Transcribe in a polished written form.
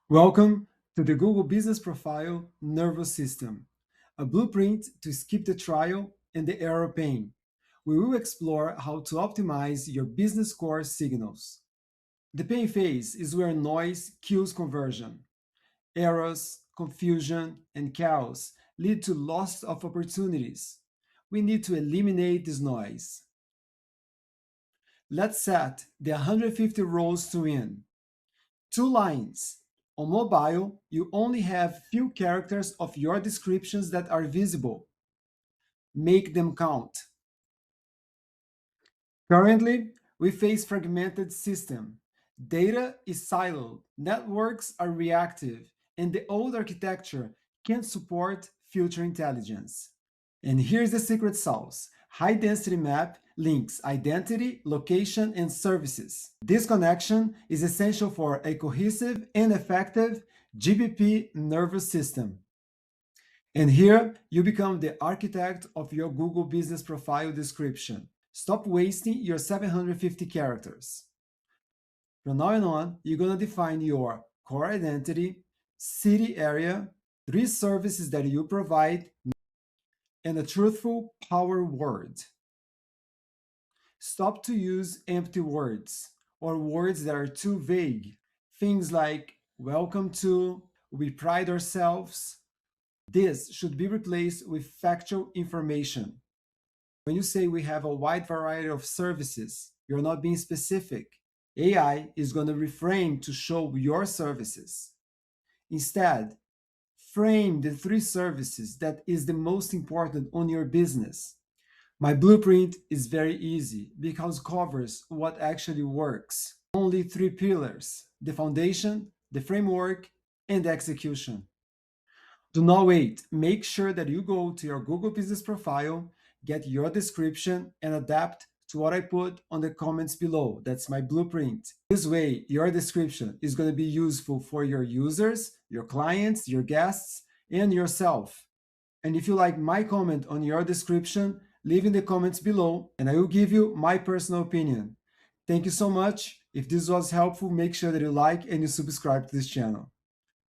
Welcome to the Google Business Profile Nervous System, a blueprint to skip the trial and the error pain. We will explore how to optimize your business core signals. The pain phase is where noise kills conversion. Errors, confusion, and chaos lead to loss of opportunities. We need to eliminate this noise. Let's set the 150 roles to win. 2 lines. On mobile, you only have few characters of your descriptions that are visible. Make them count. Currently, we face fragmented system. Data is siloed, networks are reactive, and the old architecture can't support future intelligence. And here's the secret sauce. High-density map links identity, location, and services. This connection is essential for a cohesive and effective GBP nervous system. And here, you become the architect of your Google Business Profile description. Stop wasting your 750 characters. From now on, you're going to define your core identity, city area, 3 services that you provide, and a truthful power word. Stop to use empty words or words that are too vague. Things like welcome to, we pride ourselves. This should be replaced with factual information. When you say we have a wide variety of services, you're not being specific. AI is going to reframe to show your services. Instead, frame the 3 services that is the most important on your business. My blueprint is very easy because it covers what actually works. Only 3 pillars: the foundation, the framework, and the execution. Do not wait. Make sure that you go to your Google Business Profile, get your description, and adapt to what I put on the comments below. That's my blueprint. This way, your description is going to be useful for your users, your clients, your guests, and yourself. And if you like my comment on your description, leave in the comments below, and I will give you my personal opinion. Thank you so much. If this was helpful, make sure that you like and you subscribe to this channel.